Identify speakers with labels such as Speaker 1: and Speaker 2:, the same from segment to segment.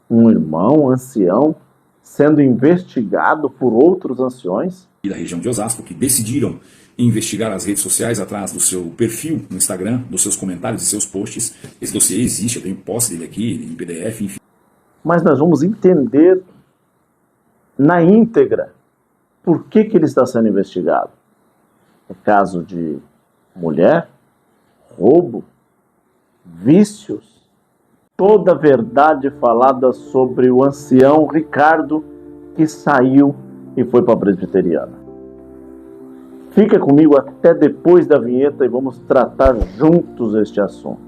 Speaker 1: Um irmão ancião sendo investigado por outros anciões?
Speaker 2: E da região de Osasco, que decidiram investigar as redes sociais atrás do seu perfil no Instagram, dos seus comentários e seus posts. Esse dossiê existe, eu tenho posse dele aqui, em PDF, enfim.
Speaker 1: Mas nós vamos entender na íntegra por que ele está sendo investigado. É caso de mulher, roubo, vícios, toda a verdade falada sobre o ancião Ricardo que saiu e foi para a presbiteriana. Fica comigo até depois da vinheta e vamos tratar juntos este assunto.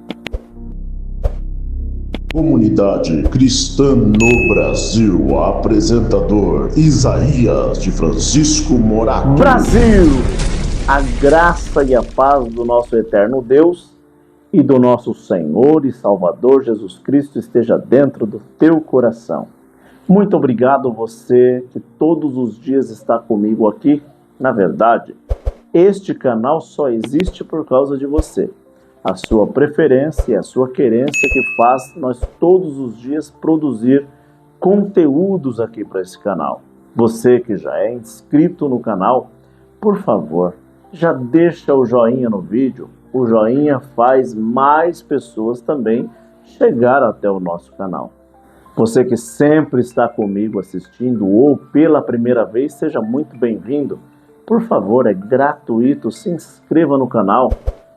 Speaker 3: Comunidade Cristã no Brasil, apresentador Isaías de Francisco Morato.
Speaker 1: Brasil! A graça e a paz do nosso eterno Deus e do nosso Senhor e Salvador Jesus Cristo esteja dentro do teu coração. Muito obrigado você que todos os dias está comigo aqui. Na verdade, este canal só existe por causa de você. A sua preferência e a sua querência que faz nós todos os dias produzir conteúdos aqui para esse canal. Você que já é inscrito no canal, por favor, já deixa o joinha no vídeo. O joinha faz mais pessoas também chegar até o nosso canal. Você que sempre está comigo assistindo ou pela primeira vez, seja muito bem-vindo. Por favor, é gratuito, se inscreva no canal,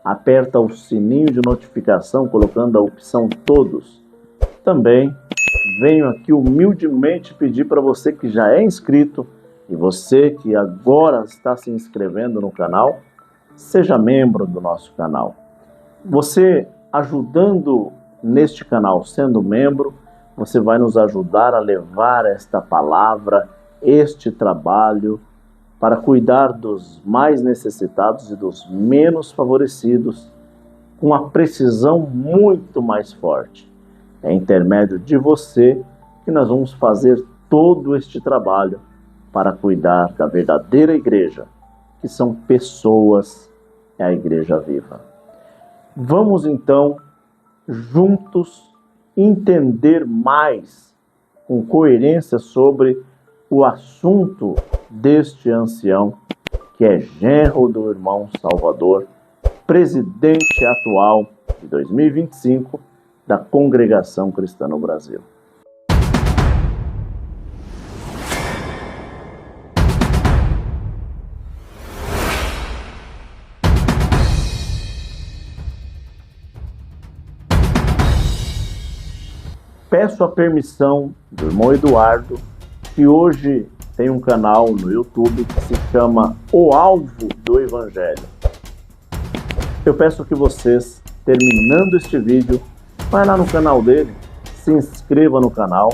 Speaker 1: aperta o sininho de notificação colocando a opção todos. Também venho aqui humildemente pedir para você que já é inscrito e você que agora está se inscrevendo no canal, seja membro do nosso canal. Você ajudando neste canal, sendo membro, você vai nos ajudar a levar esta palavra, este trabalho, para cuidar dos mais necessitados e dos menos favorecidos, com uma precisão muito mais forte. É intermédio de você que nós vamos fazer todo este trabalho para cuidar da verdadeira igreja, que são pessoas, é a igreja viva. Vamos então, juntos, entender mais, com coerência, sobre o assunto deste ancião, que é genro do irmão Salvador, presidente atual de 2025 da Congregação Cristã no Brasil. Peço a permissão do irmão Eduardo, que hoje tem um canal no YouTube que se chama O Alvo do Evangelho. Eu peço que vocês, terminando este vídeo, vá lá no canal dele, se inscreva no canal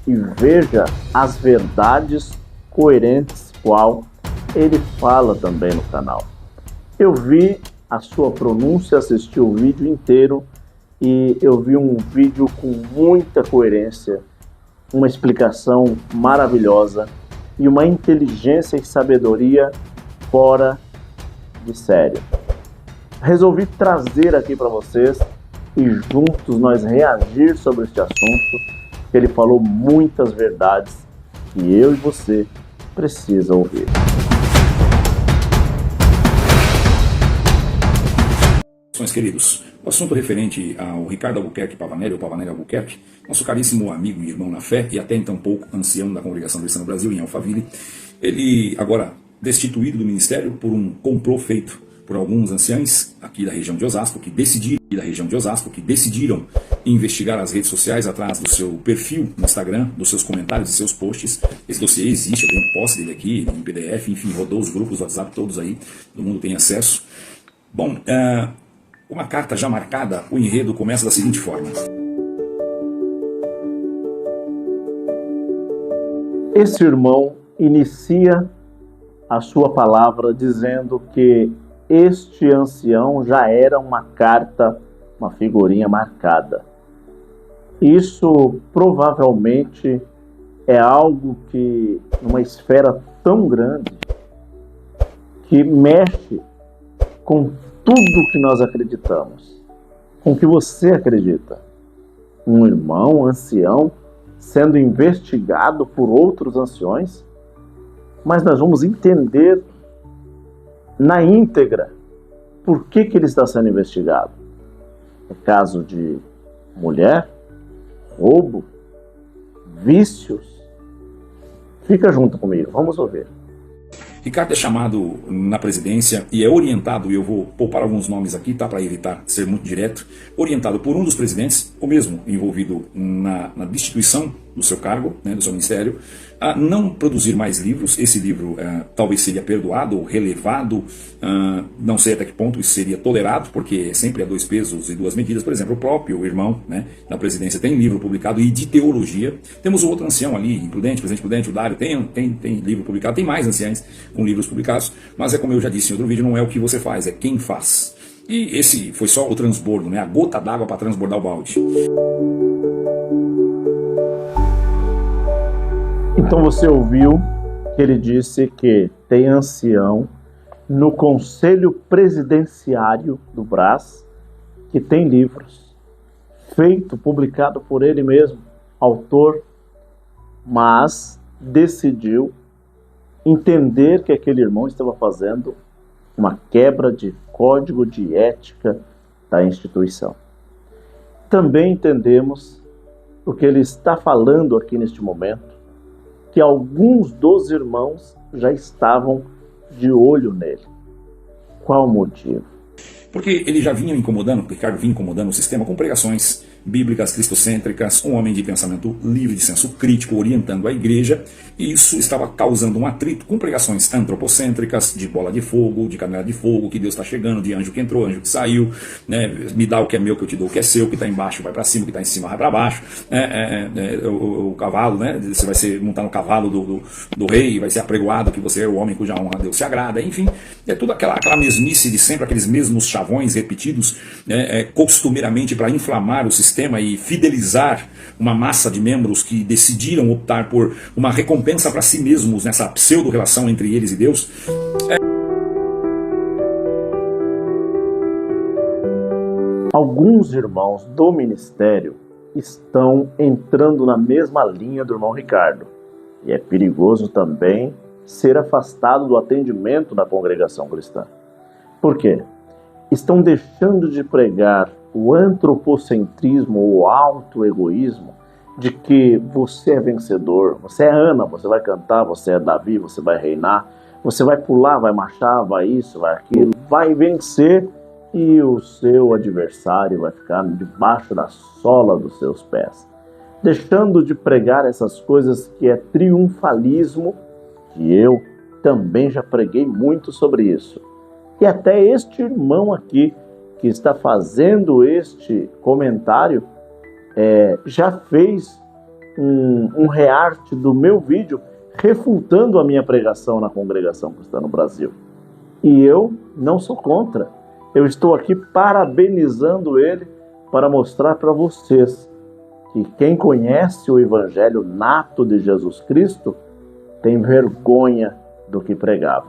Speaker 1: e veja as verdades coerentes, qual ele fala também no canal. Eu vi a sua pronúncia, assisti o vídeo inteiro e eu vi um vídeo com muita coerência, uma explicação maravilhosa e uma inteligência e sabedoria fora de série. Resolvi trazer aqui para vocês e juntos nós reagir sobre este assunto, porque ele falou muitas verdades que eu e você precisam ouvir.
Speaker 2: Queridos, o assunto referente ao Ricardo Albuquerque Pavanelli, ou Pavanelli Albuquerque, nosso caríssimo amigo e irmão na fé, e até então pouco ancião da Congregação Cristã no Brasil, em Alphaville, ele agora destituído do ministério por um complô feito por alguns anciãos aqui da região de Osasco, que decidiram investigar as redes sociais atrás do seu perfil no Instagram, dos seus comentários e seus posts. Esse dossiê existe, eu tenho posse dele aqui, em PDF, enfim, rodou os grupos do WhatsApp todos aí, todo mundo tem acesso. Bom, uma carta já marcada, o enredo começa da seguinte forma.
Speaker 1: Esse irmão inicia a sua palavra dizendo que este ancião já era uma carta, uma figurinha marcada. Isso provavelmente é algo que, numa esfera tão grande, que mexe com tudo que nós acreditamos, com o que você acredita. Um irmão ancião sendo investigado por outros anciões, mas nós vamos entender na íntegra por que ele está sendo investigado. É caso de mulher, roubo, vícios. Fica junto comigo, vamos ouvir.
Speaker 2: Ricardo é chamado na presidência e é orientado, e eu vou poupar alguns nomes aqui, tá, para evitar ser muito direto, orientado por um dos presidentes, o mesmo envolvido na destituição do seu cargo, né, do seu ministério, a não produzir mais livros. Esse livro talvez seria perdoado ou relevado, não sei até que ponto isso seria tolerado, porque sempre há dois pesos e duas medidas. Por exemplo, o próprio irmão, né, da presidência tem livro publicado, e de teologia. Temos o outro ancião ali, Imprudente, presidente Prudente, o Dário, tem livro publicado, tem mais anciães com livros publicados, mas é como eu já disse em outro vídeo, não é o que você faz, é quem faz. E esse foi só o transbordo, né, a gota d'água para transbordar o balde.
Speaker 1: Então você ouviu que ele disse que tem ancião no Conselho Presidenciário do Brás que tem livros, feito, publicado por ele mesmo, autor, mas decidiu entender que aquele irmão estava fazendo uma quebra de código de ética da instituição. Também entendemos o que ele está falando aqui neste momento, que alguns dos irmãos já estavam de olho nele. Qual o motivo?
Speaker 2: Porque ele já vinha incomodando, Ricardo vinha incomodando o sistema com pregações bíblicas, cristocêntricas, um homem de pensamento livre de senso crítico, orientando a igreja, e isso estava causando um atrito com pregações antropocêntricas, de bola de fogo, de canela de fogo, que Deus está chegando, de anjo que entrou, anjo que saiu, né? Me dá o que é meu, que eu te dou o que é seu, que está embaixo vai para cima, que está em cima vai para baixo, o cavalo, né? Você vai montar no cavalo do rei, vai ser apregoado que você é o homem cuja honra a Deus se agrada, enfim, é tudo aquela mesmice de sempre, aqueles mesmos chavões repetidos, né? Costumeiramente para inflamar o sistema e fidelizar uma massa de membros que decidiram optar por uma recompensa para si mesmos nessa pseudo-relação entre eles e Deus.
Speaker 1: Alguns irmãos do ministério estão entrando na mesma linha do irmão Ricardo. E é perigoso também ser afastado do atendimento da congregação cristã. Por quê? Estão deixando de pregar o antropocentrismo ou o auto-egoísmo de que você é vencedor, você é Ana, você vai cantar, você é Davi, você vai reinar, você vai pular, vai marchar, vai isso, vai aquilo, vai vencer, e o seu adversário vai ficar debaixo da sola dos seus pés. Deixando de pregar essas coisas que é triunfalismo, que eu também já preguei muito sobre isso. E até este irmão aqui, que está fazendo este comentário, já fez um rearte do meu vídeo refutando a minha pregação na congregação cristã no Brasil. E eu não sou contra. Eu estou aqui parabenizando ele para mostrar para vocês que quem conhece o evangelho nato de Jesus Cristo tem vergonha do que pregava.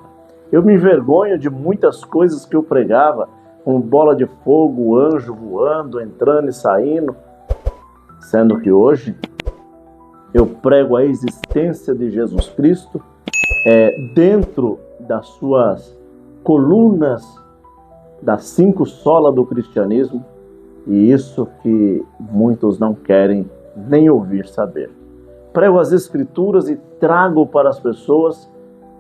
Speaker 1: Eu me envergonho de muitas coisas que eu pregava, com bola de fogo, anjo voando, entrando e saindo, sendo que hoje eu prego a existência de Jesus Cristo dentro das suas colunas das 5 solas do cristianismo, e isso que muitos não querem nem ouvir saber. Prego as Escrituras e trago para as pessoas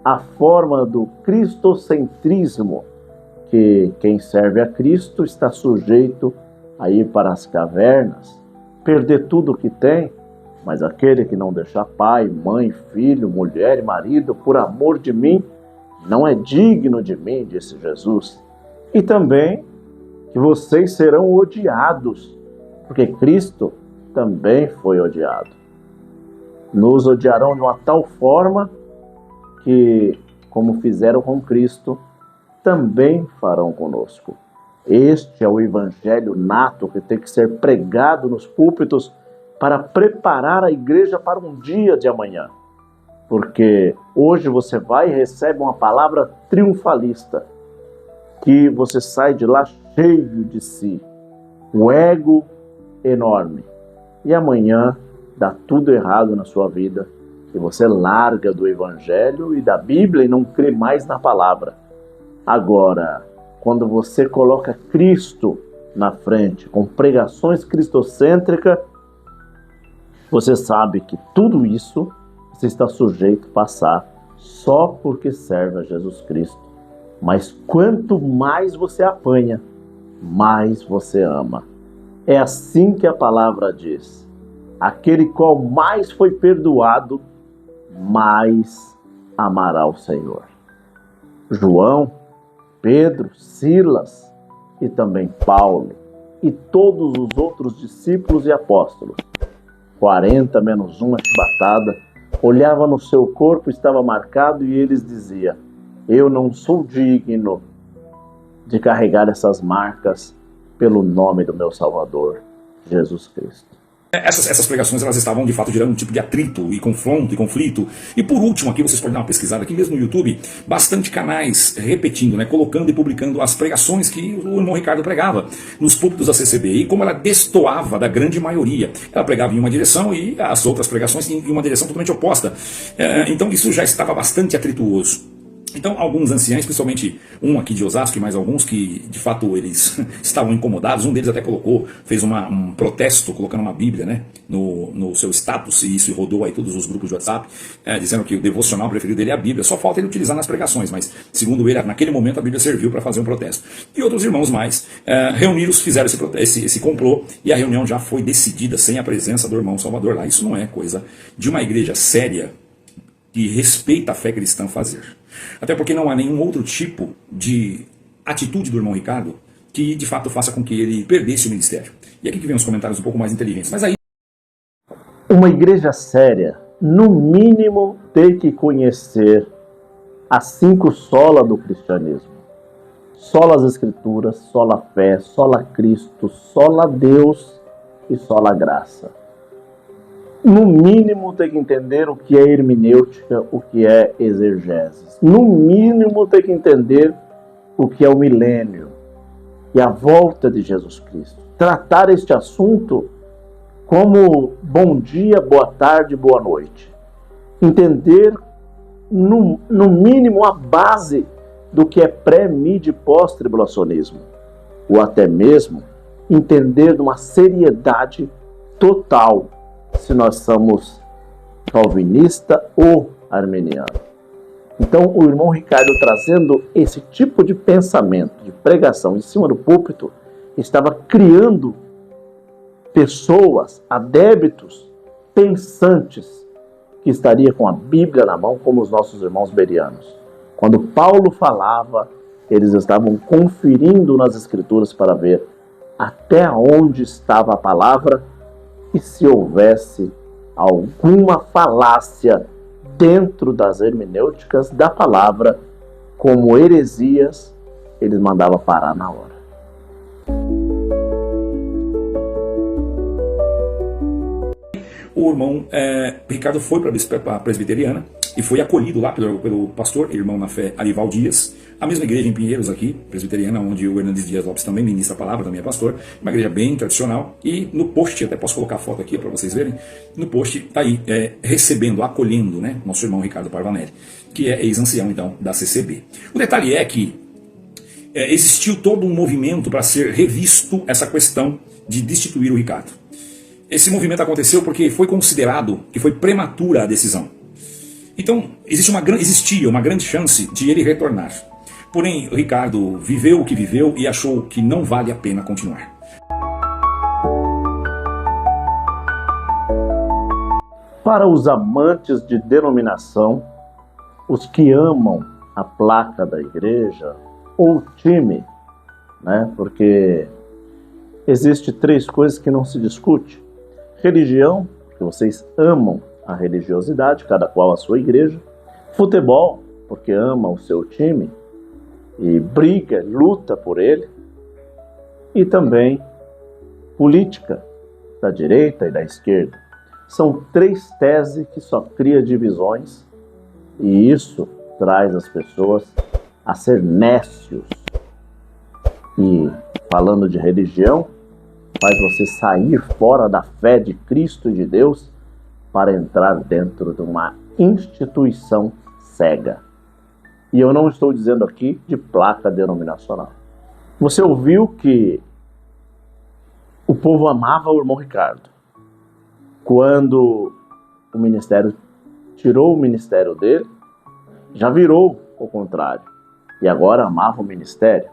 Speaker 1: a forma do cristocentrismo, que quem serve a Cristo está sujeito a ir para as cavernas, perder tudo o que tem, mas aquele que não deixar pai, mãe, filho, mulher e marido por amor de mim, não é digno de mim, disse Jesus. E também que vocês serão odiados, porque Cristo também foi odiado. Nos odiarão de uma tal forma que, como fizeram com Cristo, também farão conosco. Este é o evangelho nato que tem que ser pregado nos púlpitos para preparar a igreja para um dia de amanhã. Porque hoje você vai e recebe uma palavra triunfalista, que você sai de lá cheio de si, um ego enorme. E amanhã dá tudo errado na sua vida, e você larga do Evangelho e da Bíblia e não crê mais na palavra. Agora, quando você coloca Cristo na frente, com pregações cristocêntricas, você sabe que tudo isso você está sujeito a passar só porque serve a Jesus Cristo. Mas quanto mais você apanha, mais você ama. É assim que a palavra diz. Aquele qual mais foi perdoado, mais amará o Senhor. João, Pedro, Silas e também Paulo e todos os outros discípulos e apóstolos, 40 menos uma chibatada, olhava no seu corpo, estava marcado, e eles diziam: eu não sou digno de carregar essas marcas pelo nome do meu Salvador, Jesus Cristo.
Speaker 2: Essas pregações, elas estavam de fato gerando um tipo de atrito e confronto e conflito. E por último, aqui vocês podem dar uma pesquisada aqui mesmo no YouTube, bastante canais repetindo, né, colocando e publicando as pregações que o irmão Ricardo pregava nos púlpitos da CCB, e como ela destoava da grande maioria. Ela pregava em uma direção e as outras pregações em uma direção totalmente oposta. Então isso já estava bastante atrituoso. Então, alguns anciães, principalmente um aqui de Osasco e mais alguns que, de fato, eles estavam incomodados. Um deles até fez um protesto, colocando uma Bíblia, né, no seu status, e isso rodou aí todos os grupos de WhatsApp, dizendo que o devocional preferido dele é a Bíblia. Só falta ele utilizar nas pregações, mas, segundo ele, naquele momento a Bíblia serviu para fazer um protesto. E outros irmãos mais reuniram, fizeram esse complô, e a reunião já foi decidida sem a presença do irmão Salvador lá. Isso não é coisa de uma igreja séria que respeita a fé cristã fazer. Até porque não há nenhum outro tipo de atitude do irmão Ricardo que de fato faça com que ele perdesse o ministério. E aqui que vem os comentários um pouco mais inteligentes. Mas aí,
Speaker 1: uma igreja séria, no mínimo, tem que conhecer as 5 solas do cristianismo. Sola as Escrituras, sola a fé, sola Cristo, sola Deus e sola graça. No mínimo tem que entender o que é hermenêutica, o que é exegeses. No mínimo tem que entender o que é o milênio e a volta de Jesus Cristo. Tratar este assunto como bom dia, boa tarde, boa noite. Entender no mínimo a base do que é pré, mid e pós-tribulacionismo. Ou até mesmo entender de uma seriedade total se nós somos calvinista ou arminiano. Então, o irmão Ricardo, trazendo esse tipo de pensamento, de pregação em cima do púlpito, estava criando pessoas, adébitos, pensantes, que estaria com a Bíblia na mão, como os nossos irmãos berianos. Quando Paulo falava, eles estavam conferindo nas Escrituras para ver até onde estava a palavra e se houvesse alguma falácia dentro das hermenêuticas da palavra, como heresias, eles mandavam parar na hora.
Speaker 2: O irmão Ricardo foi para a presbiteriana e foi acolhido lá pelo pastor, irmão na fé, Arival Dias, a mesma igreja em Pinheiros aqui, presbiteriana, onde o Hernandes Dias Lopes também ministra a palavra, também é pastor, uma igreja bem tradicional. E no post, até posso colocar a foto aqui para vocês verem, no post está aí, recebendo, acolhendo, né, nosso irmão Ricardo Parvanelli, que é ex-ancião então da CCB. O detalhe é que existiu todo um movimento para ser revisto essa questão de destituir o Ricardo. Esse movimento aconteceu porque foi considerado que foi prematura a decisão. Então, existia uma grande chance de ele retornar. Porém, o Ricardo viveu o que viveu e achou que não vale a pena continuar.
Speaker 1: Para os amantes de denominação, os que amam a placa da igreja ou o time, né? Porque existe 3 coisas que não se discute. Religião, porque vocês amam a religiosidade, cada qual a sua igreja. Futebol, porque ama o seu time e briga, luta por ele. E também política, da direita e da esquerda. São 3 teses que só cria divisões, e isso traz as pessoas a ser nécios. E falando de religião, faz você sair fora da fé de Cristo e de Deus para entrar dentro de uma instituição cega. E eu não estou dizendo aqui de placa denominacional. Você ouviu que o povo amava o irmão Ricardo. Quando o ministério tirou o ministério dele, já virou o contrário. E agora amava o ministério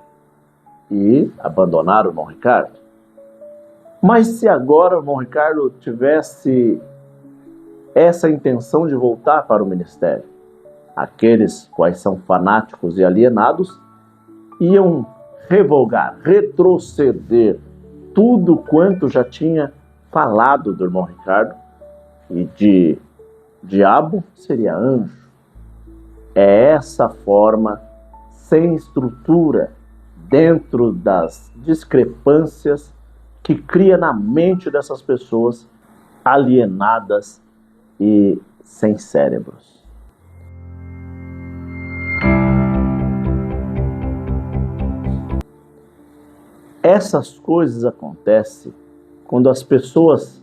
Speaker 1: e abandonaram o irmão Ricardo. Mas se agora o irmão Ricardo tivesse essa intenção de voltar para o ministério, aqueles quais são fanáticos e alienados iam revogar, retroceder tudo quanto já tinha falado do irmão Ricardo, e de diabo seria anjo. É essa forma, sem estrutura, dentro das discrepâncias, que cria na mente dessas pessoas alienadas e sem cérebros. Essas coisas acontecem quando as pessoas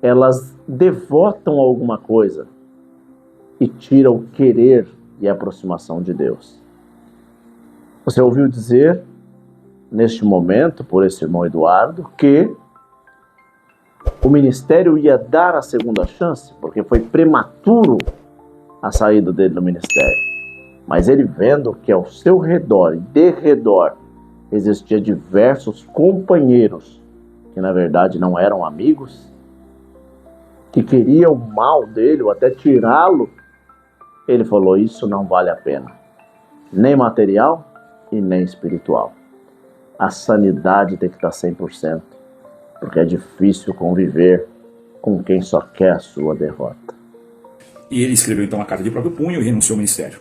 Speaker 1: elas devotam alguma coisa e tiram o querer e a aproximação de Deus. Você ouviu dizer, neste momento, por esse irmão Eduardo, que o ministério ia dar a segunda chance, porque foi prematuro a saída dele do ministério. Mas ele vendo que ao seu redor e de redor existia diversos companheiros que na verdade não eram amigos, que queriam o mal dele ou até tirá-lo, ele falou: isso não vale a pena, nem material e nem espiritual. A sanidade tem que estar 100%, porque é difícil conviver com quem só quer a sua derrota.
Speaker 2: E ele escreveu então a carta de próprio punho e renunciou ao ministério.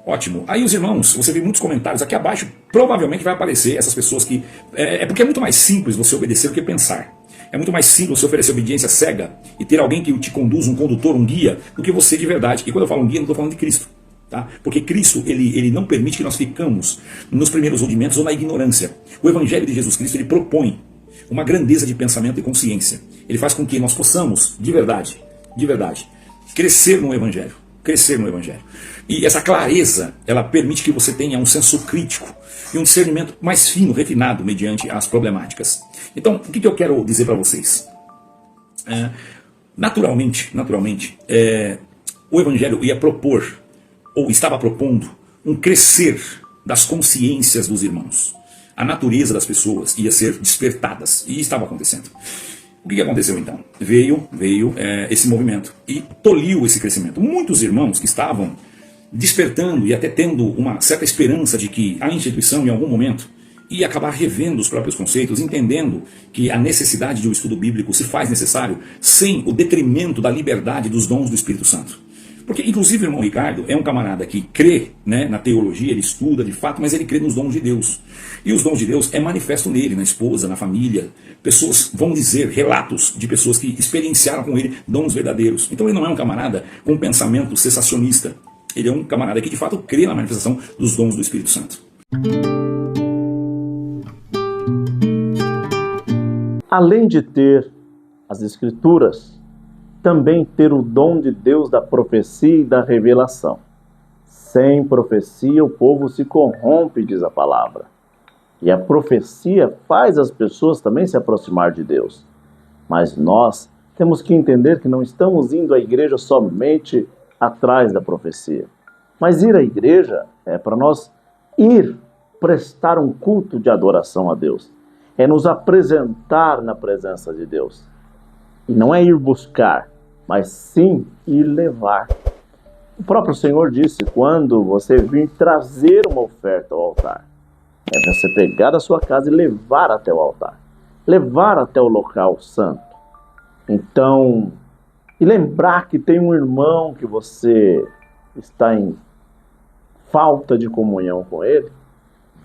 Speaker 2: Ótimo. Aí os irmãos, você vê muitos comentários aqui abaixo, provavelmente vai aparecer essas pessoas que... porque é muito mais simples você obedecer do que pensar. É muito mais simples você oferecer obediência cega e ter alguém que te conduz, um condutor, um guia, do que você de verdade. E quando eu falo um guia, não estou falando de Cristo. Tá? Porque Cristo, ele não permite que nós ficamos nos primeiros rudimentos ou na ignorância. O Evangelho de Jesus Cristo, ele propõe uma grandeza de pensamento e consciência. Ele faz com que nós possamos, de verdade, crescer no Evangelho. Crescer no Evangelho. E essa clareza, ela permite que você tenha um senso crítico e um discernimento mais fino, refinado, mediante as problemáticas. Então, o que eu quero dizer para vocês? Naturalmente, o Evangelho ia propor, ou estava propondo, um crescer das consciências dos irmãos. A natureza das pessoas ia ser despertadas, e estava acontecendo. O que aconteceu então? Veio esse movimento e tolhiu esse crescimento. Muitos irmãos que estavam despertando e até tendo uma certa esperança de que a instituição em algum momento ia acabar revendo os próprios conceitos, entendendo que a necessidade de um estudo bíblico se faz necessário sem o detrimento da liberdade dos dons do Espírito Santo. Porque, inclusive, o irmão Ricardo é um camarada que crê, né, na teologia, ele estuda de fato, mas ele crê nos dons de Deus. E os dons de Deus é manifesto nele, na esposa, na família. Pessoas vão dizer, relatos de pessoas que experienciaram com ele dons verdadeiros. Então ele não é um camarada com um pensamento cessacionista. Ele é um camarada que de fato crê na manifestação dos dons do Espírito Santo.
Speaker 1: Além de ter as Escrituras, também ter o dom de Deus da profecia e da revelação. Sem profecia o povo se corrompe, diz a palavra. E a profecia faz as pessoas também se aproximar de Deus. Mas nós temos que entender que não estamos indo à igreja somente atrás da profecia. Mas ir à igreja é para nós ir prestar um culto de adoração a Deus. É nos apresentar na presença de Deus. E não é ir buscar, mas sim ir levar. O próprio Senhor disse, quando você vir trazer uma oferta ao altar, é você pegar da sua casa e levar até o altar. Levar até o local santo. Então, e lembrar que tem um irmão que você está em falta de comunhão com ele,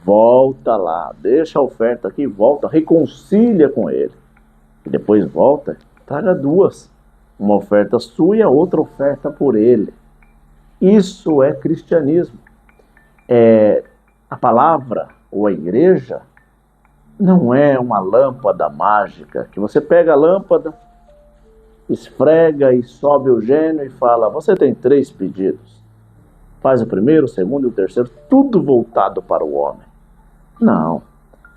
Speaker 1: volta lá, deixa a oferta aqui, volta, reconcilia com ele. E depois volta, traga duas. Uma oferta sua e a outra oferta por ele. Isso é cristianismo. A palavra ou a igreja não é uma lâmpada mágica, que você pega a lâmpada esfrega e sobe o gênio e fala: você tem 3 pedidos. Faz o primeiro, o segundo e o terceiro, tudo voltado para o homem. Não.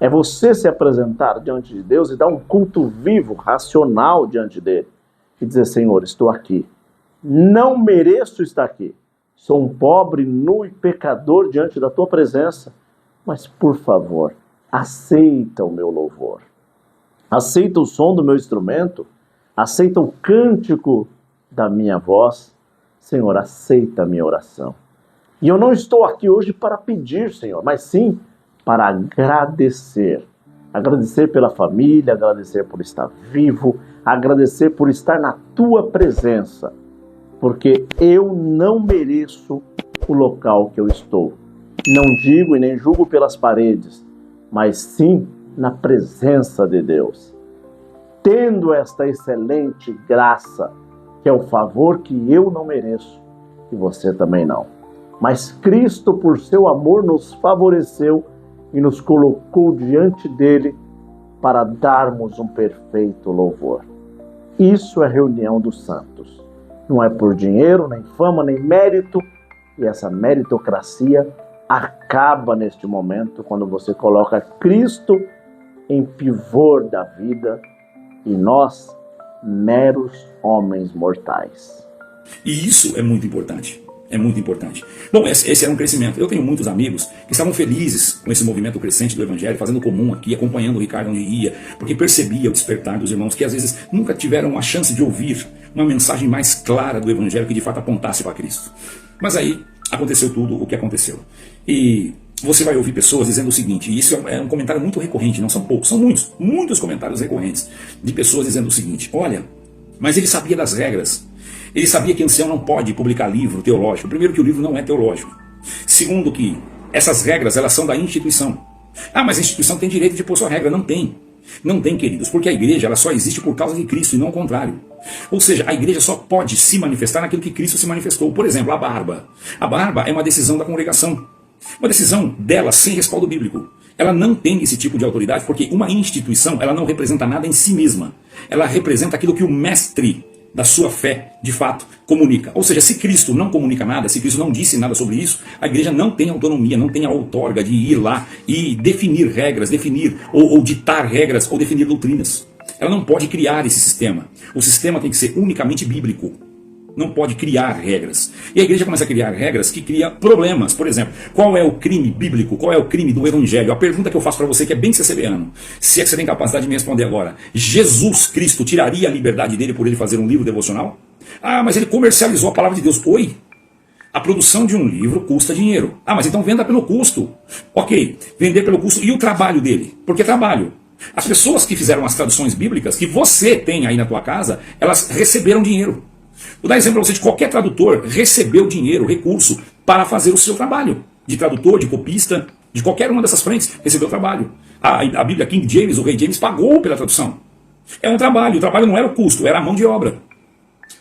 Speaker 1: É você se apresentar diante de Deus e dar um culto vivo, racional diante dele. E dizer: Senhor, estou aqui. Não mereço estar aqui. Sou um pobre, nu e pecador diante da tua presença. Mas, por favor, aceita o meu louvor. Aceita o som do meu instrumento. Aceita o cântico da minha voz. Senhor, aceita a minha oração. E eu não estou aqui hoje para pedir, Senhor, mas sim para agradecer. Agradecer pela família, agradecer por estar vivo, agradecer por estar na tua presença. Porque eu não mereço o local que eu estou. Não digo e nem julgo pelas paredes, mas sim na presença de Deus. Tendo esta excelente graça, que é o favor que eu não mereço, e você também não. Mas Cristo, por seu amor, nos favoreceu e nos colocou diante dele para darmos um perfeito louvor. Isso é reunião dos santos. Não é por dinheiro, nem fama, nem mérito. E essa meritocracia acaba neste momento quando você coloca Cristo em pivô da vida e nós, meros homens mortais.
Speaker 2: E isso é muito importante. É muito importante. Bom, esse era um crescimento. Eu tenho muitos amigos que estavam felizes com esse movimento crescente do Evangelho, fazendo comum aqui, acompanhando o Ricardo onde ia, porque percebia o despertar dos irmãos que às vezes nunca tiveram a chance de ouvir uma mensagem mais clara do Evangelho que de fato apontasse para Cristo. Mas aí aconteceu tudo o que aconteceu. E você vai ouvir pessoas dizendo o seguinte, e isso é um comentário muito recorrente, não são poucos, são muitos comentários recorrentes de pessoas dizendo o seguinte: olha, mas ele sabia das regras. Ele sabia que ancião não pode publicar livro teológico. Primeiro, que o livro não é teológico. Segundo, que essas regras elas são da instituição. Ah, mas a instituição tem direito de pôr sua regra. Não tem. Não tem, queridos, porque a igreja ela só existe por causa de Cristo e não o contrário. Ou seja, a igreja só pode se manifestar naquilo que Cristo se manifestou. Por exemplo, a barba. A barba é uma decisão da congregação. Uma decisão dela sem respaldo bíblico. Ela não tem esse tipo de autoridade porque uma instituição ela não representa nada em si mesma. Ela representa aquilo que o mestre da sua fé, de fato, comunica. Ou seja, se Cristo não comunica nada, se Cristo não disse nada sobre isso, a igreja não tem autonomia, não tem a outorga de ir lá e definir regras, definir ou ditar regras ou definir doutrinas. Ela não pode criar esse sistema. O sistema tem que ser unicamente bíblico. Não pode criar regras. E a igreja começa a criar regras que cria problemas. Por exemplo, qual é o crime bíblico? Qual é o crime do evangelho? A pergunta que eu faço para você, que é bem CCBano, se é que você tem capacidade de me responder agora: Jesus Cristo tiraria a liberdade dele por ele fazer um livro devocional? Ah, mas ele comercializou a palavra de Deus. Oi? A produção de um livro custa dinheiro. Ah, mas então venda pelo custo. Ok, vender pelo custo. E o trabalho dele? Por que trabalho? As pessoas que fizeram as traduções bíblicas, que você tem aí na tua casa, elas receberam dinheiro. Vou dar exemplo para você de qualquer tradutor recebeu dinheiro, recurso para fazer o seu trabalho. De tradutor, de copista, de qualquer uma dessas frentes, recebeu trabalho. A Bíblia King James, o rei James, pagou pela tradução. É um trabalho, o trabalho não era o custo, era a mão de obra.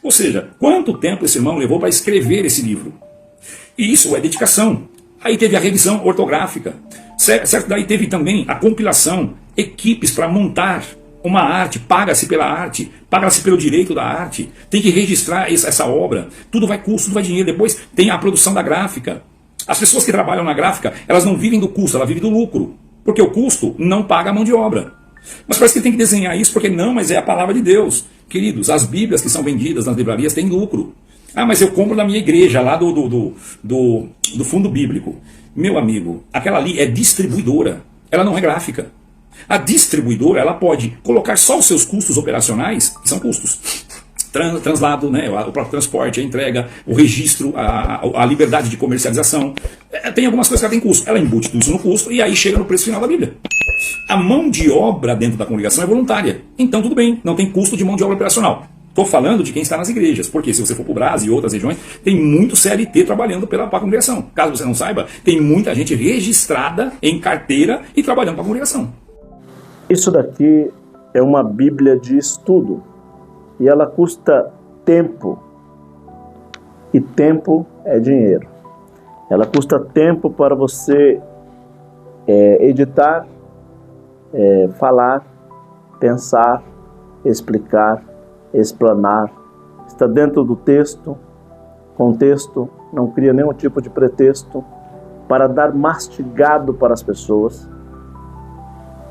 Speaker 2: Ou seja, quanto tempo esse irmão levou para escrever esse livro? E isso é dedicação. Aí teve a revisão ortográfica, certo? Daí teve também a compilação, equipes para montar uma arte, paga-se pela arte, paga-se pelo direito da arte, tem que registrar essa obra, tudo vai custo, tudo vai dinheiro. Depois tem a produção da gráfica. As pessoas que trabalham na gráfica, elas não vivem do custo, elas vivem do lucro, porque o custo não paga a mão de obra. Mas parece que tem que desenhar isso, porque não, mas é a palavra de Deus. Queridos, as bíblias que são vendidas nas livrarias têm lucro. Ah, mas eu compro da minha igreja, lá do fundo bíblico. Meu amigo, aquela ali é distribuidora, ela não é gráfica. A distribuidora ela pode colocar só os seus custos operacionais, que são custos. Translado, né, o próprio transporte, a entrega, o registro, a liberdade de comercialização. Tem algumas coisas que ela tem custo. Ela embute tudo isso no custo e aí chega no preço final da Bíblia. A mão de obra dentro da congregação é voluntária. Então tudo bem, não tem custo de mão de obra operacional. Estou falando de quem está nas igrejas, porque se você for para o Brasil e outras regiões, tem muito CLT trabalhando para a congregação. Caso você não saiba, tem muita gente registrada em carteira e trabalhando para a congregação.
Speaker 1: Isso daqui é uma Bíblia de estudo e ela custa tempo. E tempo é dinheiro. Ela custa tempo para você editar, falar, pensar, explicar, explanar. Está dentro do texto, contexto, não cria nenhum tipo de pretexto para dar mastigado para as pessoas.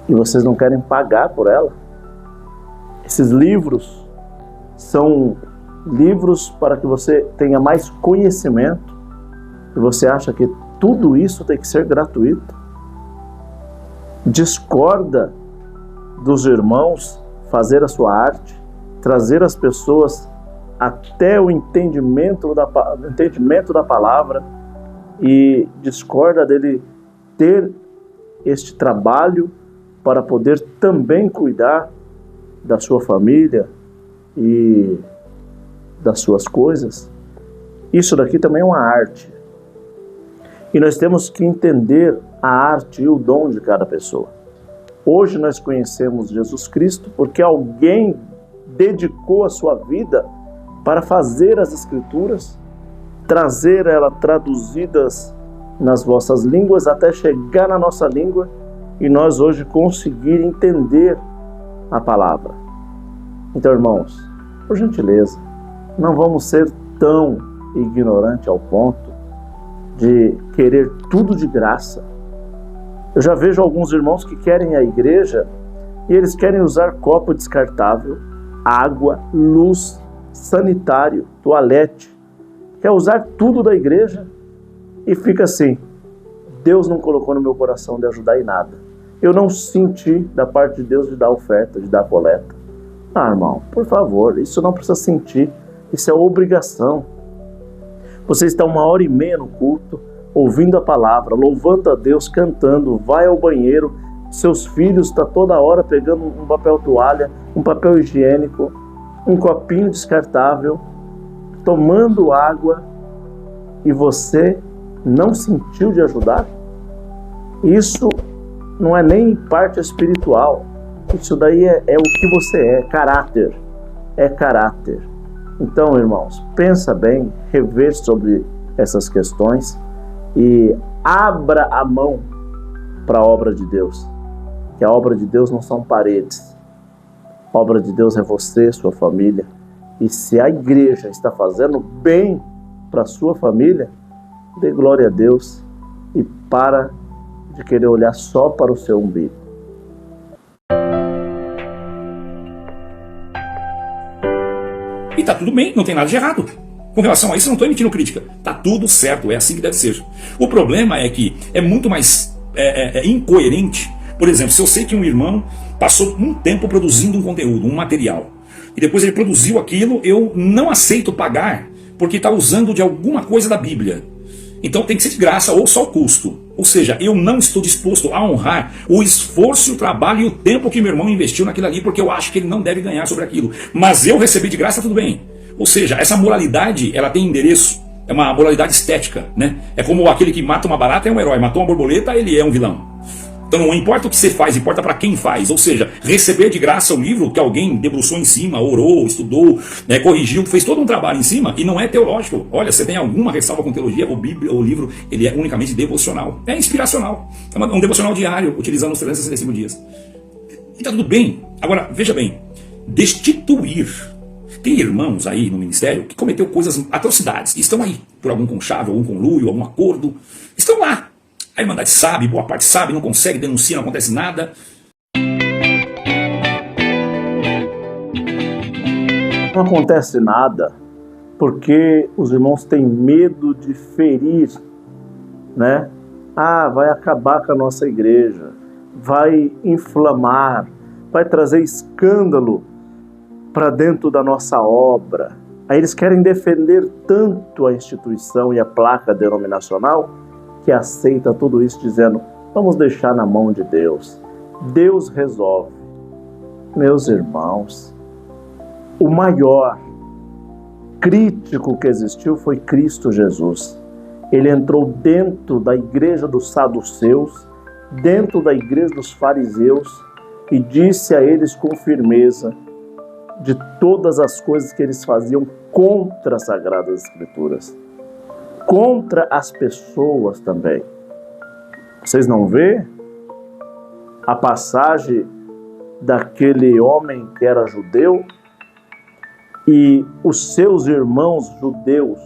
Speaker 1: E vocês não querem pagar por ela. Esses livros são livros para que você tenha mais conhecimento. E você acha que tudo isso tem que ser gratuito? Discorda dos irmãos fazer a sua arte, trazer as pessoas até o entendimento da palavra, e discorda dele ter este trabalho para poder também cuidar da sua família e das suas coisas. Isso daqui também é uma arte. E nós temos que entender a arte e o dom de cada pessoa. Hoje nós conhecemos Jesus Cristo porque alguém dedicou a sua vida para fazer as Escrituras, trazer elas traduzidas nas vossas línguas até chegar na nossa língua e nós hoje conseguir entender a palavra. Então, irmãos, por gentileza, não vamos ser tão ignorantes ao ponto de querer tudo de graça. Eu já vejo alguns irmãos que querem a igreja e eles querem usar copo descartável, água, luz, sanitário, toalete. Quer usar tudo da igreja e fica assim: Deus não colocou no meu coração de ajudar em nada. Eu não senti da parte de Deus de dar oferta, de dar coleta. Ah, irmão, por favor, isso não precisa sentir. Isso é obrigação. Você está 1h30 no culto, ouvindo a palavra, louvando a Deus, cantando, vai ao banheiro, seus filhos estão toda hora pegando um papel toalha, um papel higiênico, um copinho descartável, tomando água, e você não sentiu de ajudar? Isso não é nem parte espiritual. Isso daí é o que você é, caráter. É caráter. Então, irmãos, pensa bem, rever sobre essas questões e abra a mão para a obra de Deus. Que a obra de Deus não são paredes. A obra de Deus é você, sua família. E se a igreja está fazendo bem para a sua família, dê glória a Deus e para de querer olhar só para o seu umbigo.
Speaker 2: E tá tudo bem, não tem nada de errado. Com relação a isso, eu não estou emitindo crítica. Tá tudo certo, é assim que deve ser. O problema é que é muito mais incoerente. Por exemplo, se eu sei que um irmão passou um tempo produzindo um conteúdo, um material, e depois ele produziu aquilo, eu não aceito pagar porque está usando de alguma coisa da Bíblia. Então tem que ser de graça ou só o custo. Ou seja, eu não estou disposto a honrar o esforço, o trabalho e o tempo que meu irmão investiu naquilo ali, porque eu acho que ele não deve ganhar sobre aquilo. Mas eu recebi de graça, tudo bem. Ou seja, essa moralidade, ela tem endereço. É uma moralidade estética, né? É como aquele que mata uma barata é um herói, matou uma borboleta, ele é um vilão. Então não importa o que você faz, importa para quem faz. Ou seja, receber de graça o livro que alguém debruçou em cima, orou, estudou, corrigiu, fez todo um trabalho em cima, e não é teológico. Olha, você tem alguma ressalva com teologia, o livro ele é unicamente devocional. É inspiracional. É um devocional diário, utilizando os 365 dias. E tá tudo bem. Agora, veja bem, destituir. Tem irmãos aí no ministério que cometeu coisas, atrocidades, e estão aí, por algum conchave, algum conluio, algum acordo. Estão lá. A Irmandade sabe, boa parte sabe, não consegue, denuncia, não acontece nada.
Speaker 1: Não acontece nada porque os irmãos têm medo de ferir, né? Ah, vai acabar com a nossa igreja, vai inflamar, vai trazer escândalo para dentro da nossa obra. Aí eles querem defender tanto a instituição e a placa denominacional que aceita tudo isso dizendo: vamos deixar na mão de Deus. Deus resolve. Meus irmãos, o maior crítico que existiu foi Cristo Jesus. Ele entrou dentro da igreja dos saduceus, dentro da igreja dos fariseus, e disse a eles com firmeza de todas as coisas que eles faziam contra as Sagradas Escrituras. Contra as pessoas também. Vocês não vê a passagem daquele homem que era judeu e os seus irmãos judeus,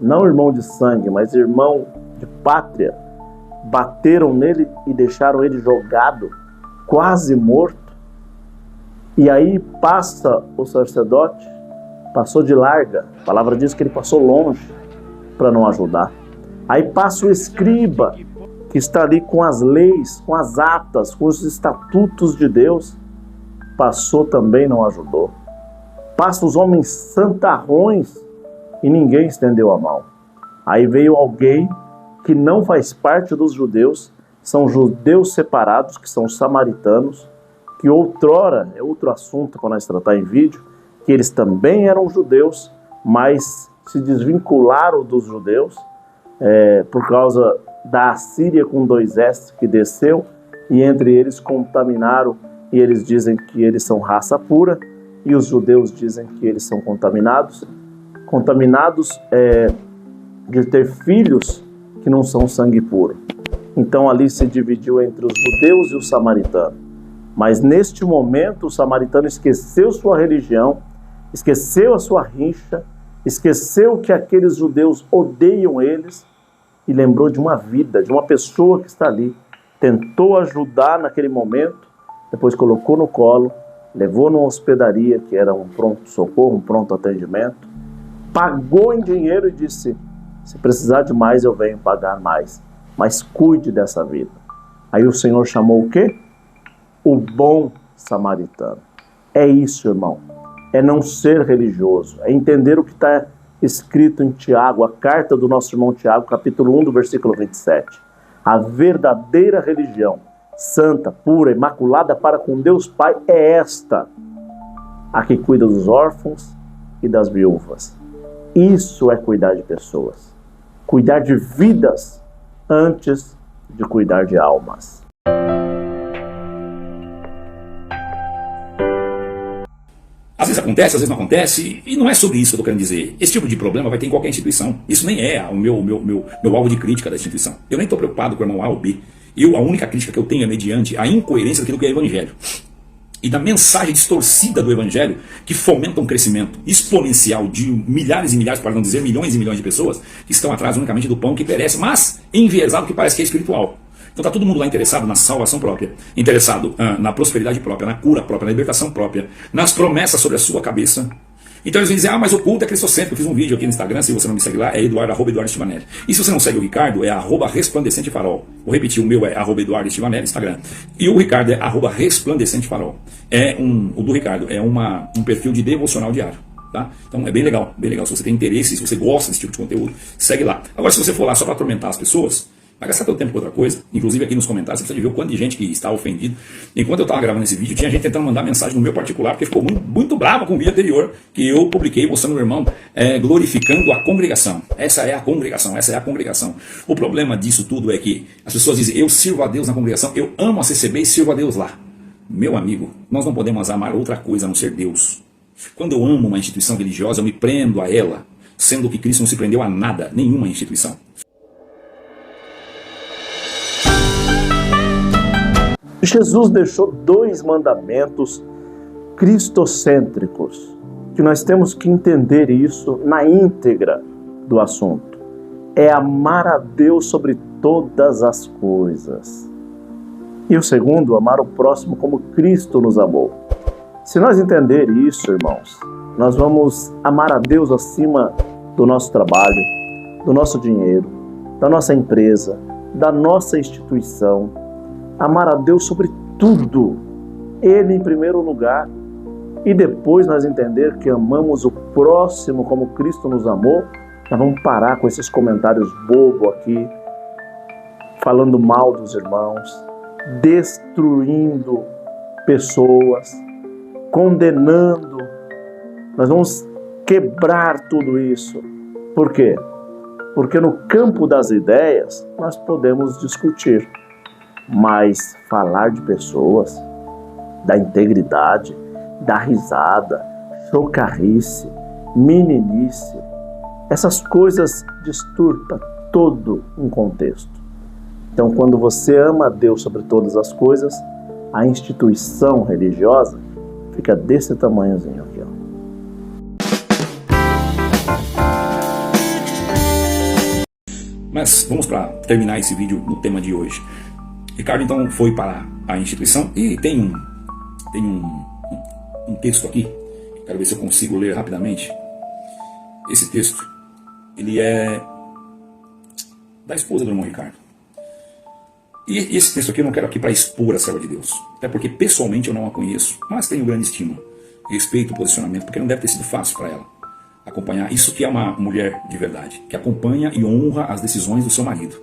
Speaker 1: não irmão de sangue, mas irmão de pátria, bateram nele e deixaram ele jogado, quase morto. E aí passa o sacerdote, passou de larga, a palavra diz que ele passou longe para não ajudar. Aí passa o escriba, que está ali com as leis, com as atas, com os estatutos de Deus, passou também, não ajudou. Passa os homens santarrões e ninguém estendeu a mão. Aí veio alguém que não faz parte dos judeus, são judeus separados, que são samaritanos, que outrora, é outro assunto para nós tratar em vídeo, que eles também eram judeus, mas se desvincularam dos judeus por causa da Assíria com 2 S que desceu, e entre eles contaminaram, e eles dizem que eles são raça pura, e os judeus dizem que eles são contaminados de ter filhos que não são sangue puro. Então ali se dividiu entre os judeus e os samaritanos. Mas neste momento o samaritano esqueceu sua religião, esqueceu a sua rixa, esqueceu que aqueles judeus odeiam eles e lembrou de uma vida, de uma pessoa que está ali. Tentou ajudar naquele momento, depois colocou no colo, levou numa hospedaria que era um pronto-socorro, um pronto atendimento, pagou em dinheiro e disse: se precisar de mais eu venho pagar mais, mas cuide dessa vida. Aí o Senhor chamou o quê? O bom samaritano. É isso, irmão. É não ser religioso, é entender o que está escrito em Tiago, a carta do nosso irmão Tiago, capítulo 1, do versículo 27. A verdadeira religião, santa, pura, imaculada para com Deus Pai, é esta: a que cuida dos órfãos e das viúvas. Isso é cuidar de pessoas. Cuidar de vidas antes de cuidar de almas.
Speaker 2: Às vezes acontece, às vezes não acontece, e não é sobre isso que eu estou querendo dizer. Esse tipo de problema vai ter em qualquer instituição. Isso nem é o meu alvo de crítica da instituição. Eu nem estou preocupado com o irmão A ou B. A única crítica que eu tenho é mediante a incoerência daquilo que é o Evangelho. E da mensagem distorcida do Evangelho, que fomenta um crescimento exponencial de milhares e milhares, para não dizer milhões e milhões de pessoas, que estão atrás unicamente do pão que perece, mas enviesado que parece que é espiritual. Então está todo mundo lá interessado na salvação própria, interessado na prosperidade própria, na cura própria, na libertação própria, nas promessas sobre a sua cabeça. Então eles vão dizer: mas o culto é cristocêntrico. Eu fiz um vídeo aqui no Instagram, se você não me segue lá, é Eduardo Stivanelli. E se você não segue o Ricardo, é @resplandecentefarol. Vou repetir, o meu é @Eduardo Stivanelli, Instagram. E o Ricardo é @resplandecentefarol. O do Ricardo é um perfil de devocional diário. Tá? Então é bem legal, bem legal. Se você tem interesse, se você gosta desse tipo de conteúdo, segue lá. Agora, se você for lá só para atormentar as pessoas, vai gastar teu tempo com outra coisa. Inclusive aqui nos comentários você precisa de ver o quanto de gente que está ofendido. Enquanto eu estava gravando esse vídeo, tinha gente tentando mandar mensagem no meu particular, porque ficou muito brava com o vídeo anterior que eu publiquei mostrando o irmão glorificando a congregação. Essa é a congregação, essa é a congregação. O problema disso tudo é que as pessoas dizem: eu sirvo a Deus na congregação, eu amo a CCB e sirvo a Deus lá. Meu amigo, nós não podemos amar outra coisa a não ser Deus. Quando eu amo uma instituição religiosa, eu me prendo a ela, sendo que Cristo não se prendeu a nada, nenhuma instituição.
Speaker 1: Jesus deixou 2 mandamentos cristocêntricos, que nós temos que entender isso na íntegra do assunto. É amar a Deus sobre todas as coisas. E o segundo, amar o próximo como Cristo nos amou. Se nós entender isso, irmãos, nós vamos amar a Deus acima do nosso trabalho, do nosso dinheiro, da nossa empresa, da nossa instituição. Amar a Deus sobre tudo, Ele em primeiro lugar, e depois nós entender que amamos o próximo como Cristo nos amou. Nós vamos parar com esses comentários bobos aqui, falando mal dos irmãos, destruindo pessoas, condenando. Nós vamos quebrar tudo isso. Por quê? Porque no campo das ideias nós podemos discutir, mas falar de pessoas, da integridade, da risada, chocarrice, meninice, essas coisas distorcem todo um contexto. Então, quando você ama a Deus sobre todas as coisas, a instituição religiosa fica desse tamanhozinho aqui, ó.
Speaker 2: Mas vamos para terminar esse vídeo no tema de hoje. Ricardo então foi para a instituição e tem um texto aqui, quero ver se eu consigo ler rapidamente. Esse texto, ele é da esposa do irmão Ricardo. E esse texto aqui eu não quero aqui para expor a serva de Deus, até porque pessoalmente eu não a conheço, mas tenho grande estima, respeito o posicionamento, porque não deve ter sido fácil para ela acompanhar isso, que é uma mulher de verdade, que acompanha e honra as decisões do seu marido.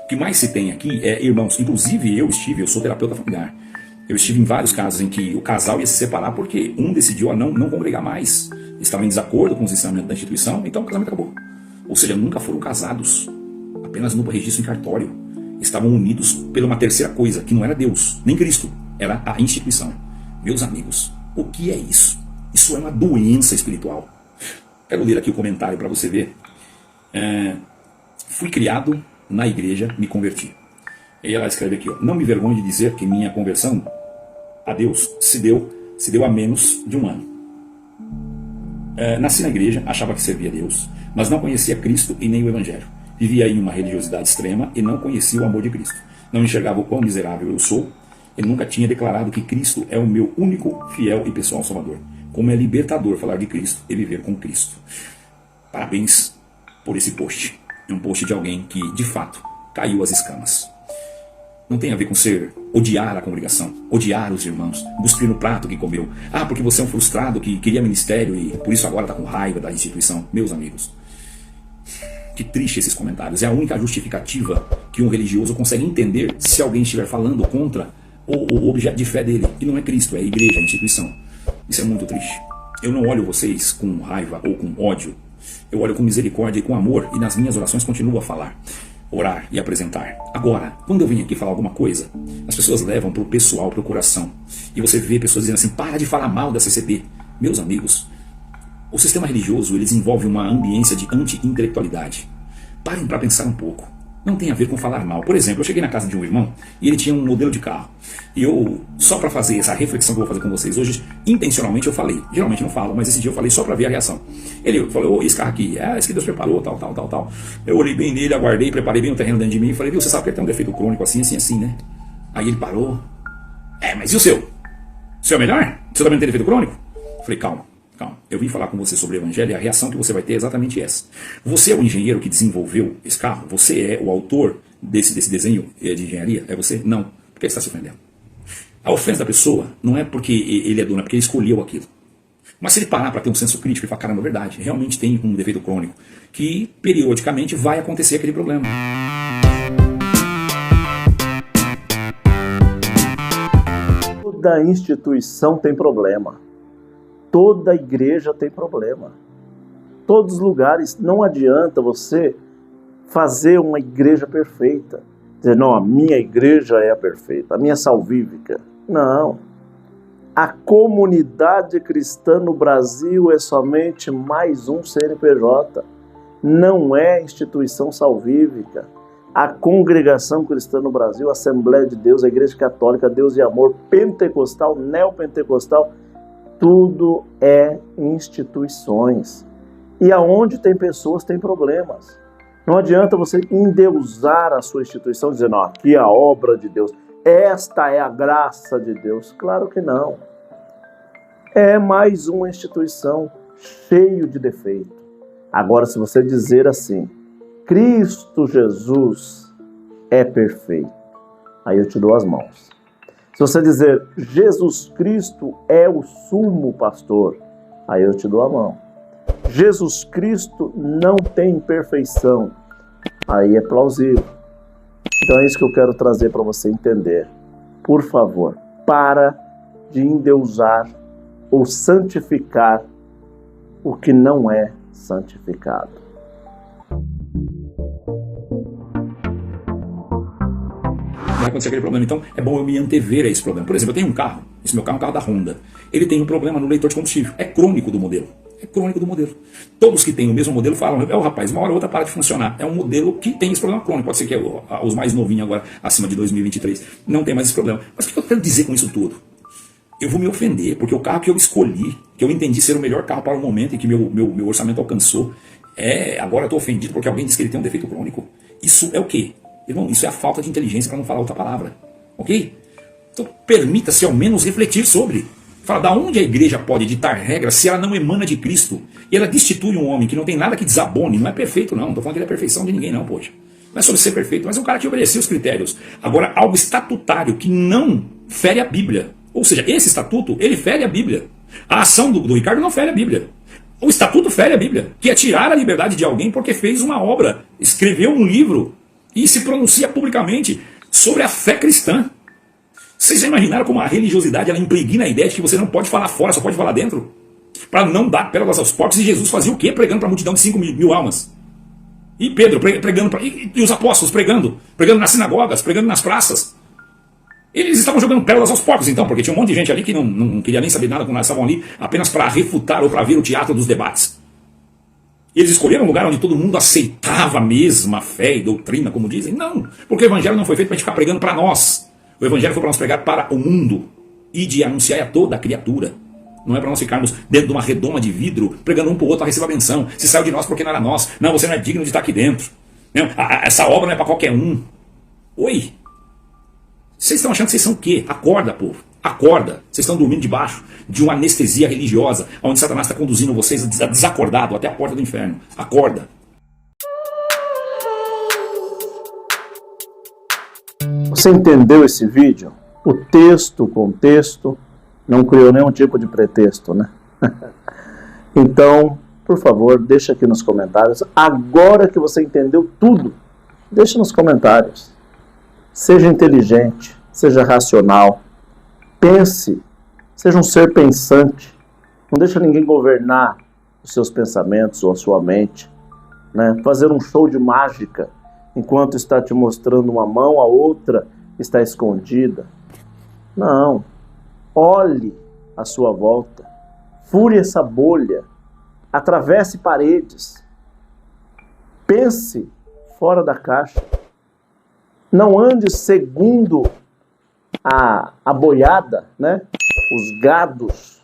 Speaker 2: O que mais se tem aqui é irmãos. Inclusive eu sou terapeuta familiar. Eu estive em vários casos em que o casal ia se separar porque um decidiu a não congregar mais, estava em desacordo com os ensinamentos da instituição, então o casamento acabou. Ou seja, nunca foram casados, apenas no registro em cartório. Estavam unidos pela uma terceira coisa, que não era Deus, nem Cristo, era a instituição. Meus amigos, o que é isso? Isso é uma doença espiritual. Quero ler aqui o comentário para você ver. Fui criado na igreja, me converti. E ela escreve aqui, ó, não me vergonho de dizer que minha conversão a Deus se deu há menos de um ano. Nasci na igreja, achava que servia a Deus, mas não conhecia Cristo e nem o Evangelho. Vivia em uma religiosidade extrema e não conhecia o amor de Cristo. Não enxergava o quão miserável eu sou e nunca tinha declarado que Cristo é o meu único, fiel e pessoal Salvador. Como é libertador falar de Cristo e viver com Cristo. Parabéns por esse post. É um post de alguém que, de fato, caiu às escamas. Não tem a ver com odiar a congregação, odiar os irmãos, cuspir no prato que comeu. Ah, porque você é um frustrado que queria ministério e por isso agora está com raiva da instituição. Meus amigos, que triste esses comentários. É a única justificativa que um religioso consegue entender se alguém estiver falando contra o objeto de fé dele. E não é Cristo, é a igreja, a instituição. Isso é muito triste. Eu não olho vocês com raiva ou com ódio. Eu olho com misericórdia e com amor, e nas minhas orações continuo a falar, orar e apresentar. Agora, quando eu venho aqui falar alguma coisa, as pessoas levam para o pessoal, para o coração. E você vê pessoas dizendo assim, para de falar mal da CCP. Meus amigos, o sistema religioso ele desenvolve uma ambiência de anti-intelectualidade. Parem para pensar um pouco. Não tem a ver com falar mal. Por exemplo, eu cheguei na casa de um irmão e ele tinha um modelo de carro. E eu, só para fazer essa reflexão que eu vou fazer com vocês hoje, intencionalmente eu falei. Geralmente não falo, mas esse dia eu falei só para ver a reação. Ele falou, esse carro aqui, esse que Deus preparou, tal. Eu olhei bem nele, aguardei, preparei bem o terreno dentro de mim e falei, viu, você sabe que ele tem um defeito crônico assim, né? Aí ele parou. Mas e o seu? O seu é melhor? O seu também tem defeito crônico? Eu falei, calma. Eu vim falar com você sobre o Evangelho e a reação que você vai ter é exatamente essa. Você é o engenheiro que desenvolveu esse carro? Você é o autor desse desenho de engenharia? É você? Não. Por que você está se ofendendo? A ofensa da pessoa não é porque ele é dono, é porque ele escolheu aquilo. Mas se ele parar para ter um senso crítico e falar, caramba, é verdade, realmente tem um defeito crônico, que periodicamente vai acontecer aquele problema.
Speaker 1: Toda instituição tem problema. Toda igreja tem problema. Todos os lugares, não adianta você fazer uma igreja perfeita. Dizer, não, a minha igreja é a perfeita, a minha é salvífica. Não. A comunidade cristã no Brasil é somente mais um CNPJ. Não é instituição salvífica. A congregação cristã no Brasil, a Assembleia de Deus, a Igreja Católica, Deus e Amor, pentecostal, neopentecostal, tudo é instituições. E aonde tem pessoas, tem problemas. Não adianta você endeusar a sua instituição, dizendo, aqui é a obra de Deus, esta é a graça de Deus. Claro que não. É mais uma instituição cheio de defeito. Agora, se você dizer assim, Cristo Jesus é perfeito, aí eu te dou as mãos. Se você dizer, Jesus Cristo é o sumo pastor, aí eu te dou a mão. Jesus Cristo não tem imperfeição, aí é plausível. Então é isso que eu quero trazer para você entender. Por favor, para de endeusar ou santificar o que não é santificado.
Speaker 2: Vai acontecer aquele problema. Então é bom eu me antever a esse problema. Por exemplo, eu tenho um carro, esse meu carro é um carro da Honda. Ele tem um problema no leitor de combustível. É crônico do modelo. É crônico do modelo. Todos que têm o mesmo modelo falam, rapaz, uma hora ou outra para de funcionar. É um modelo que tem esse problema crônico. Pode ser que os mais novinhos agora, acima de 2023, não tem mais esse problema. Mas o que eu quero dizer com isso tudo? Eu vou me ofender, porque o carro que eu escolhi, que eu entendi ser o melhor carro para o momento e que meu orçamento alcançou, Agora eu estou ofendido porque alguém disse que ele tem um defeito crônico. Isso é o quê? Irmão, isso é a falta de inteligência, para não falar outra palavra. Ok? Então permita-se ao menos refletir sobre. Fala, da onde a igreja pode ditar regras se ela não emana de Cristo? E ela destitui um homem que não tem nada que desabone, não é perfeito não, não estou falando que ele é perfeição de ninguém não, poxa. Não é sobre ser perfeito, mas é um cara que obedecia os critérios. Agora, algo estatutário que não fere a Bíblia. Ou seja, esse estatuto, ele fere a Bíblia. A ação do Ricardo não fere a Bíblia. O estatuto fere a Bíblia, que é tirar a liberdade de alguém porque fez uma obra, escreveu um livro e se pronuncia publicamente sobre a fé cristã. Vocês já imaginaram como a religiosidade ela impregna a ideia de que você não pode falar fora, só pode falar dentro? Para não dar pérolas aos porcos. E Jesus fazia o quê? Pregando para a multidão de 5.000 almas. E Pedro pregando, e os apóstolos pregando nas sinagogas, pregando nas praças. Eles estavam jogando pérolas aos porcos então, porque tinha um monte de gente ali que não queria nem saber nada quando eles estavam ali, apenas para refutar ou para ver o teatro dos debates. E eles escolheram um lugar onde todo mundo aceitava a mesma fé e doutrina, como dizem? Não, porque o evangelho não foi feito para a gente ficar pregando para nós. O evangelho foi para nós pregar para o mundo e de anunciar a toda a criatura. Não é para nós ficarmos dentro de uma redoma de vidro, pregando um para o outro a receber a benção. Se saiu de nós porque não era nós. Não, você não é digno de estar aqui dentro. Não, essa obra não é para qualquer um. Oi? Vocês estão achando que vocês são o quê? Acorda, povo. Acorda. Vocês estão dormindo debaixo de uma anestesia religiosa, onde Satanás está conduzindo vocês desacordado até a porta do inferno. Acorda.
Speaker 1: Você entendeu esse vídeo? O texto, o contexto, não criou nenhum tipo de pretexto, né? Então, por favor, deixa aqui nos comentários. Agora que você entendeu tudo, deixa nos comentários. Seja inteligente, seja racional, pense, seja um ser pensante. Não deixa ninguém governar os seus pensamentos ou a sua mente, né? Fazer um show de mágica enquanto está te mostrando uma mão, a outra está escondida. Não. Olhe à sua volta. Fure essa bolha. Atravesse paredes. Pense fora da caixa. Não ande segundo a boiada, né? Os gados.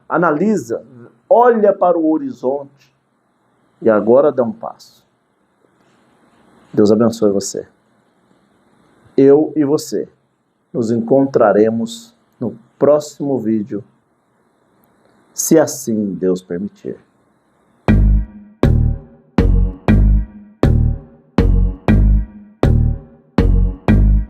Speaker 1: Analisa, olha para o horizonte e agora dá um passo. Deus abençoe você. Eu e você nos encontraremos no próximo vídeo, se assim Deus permitir.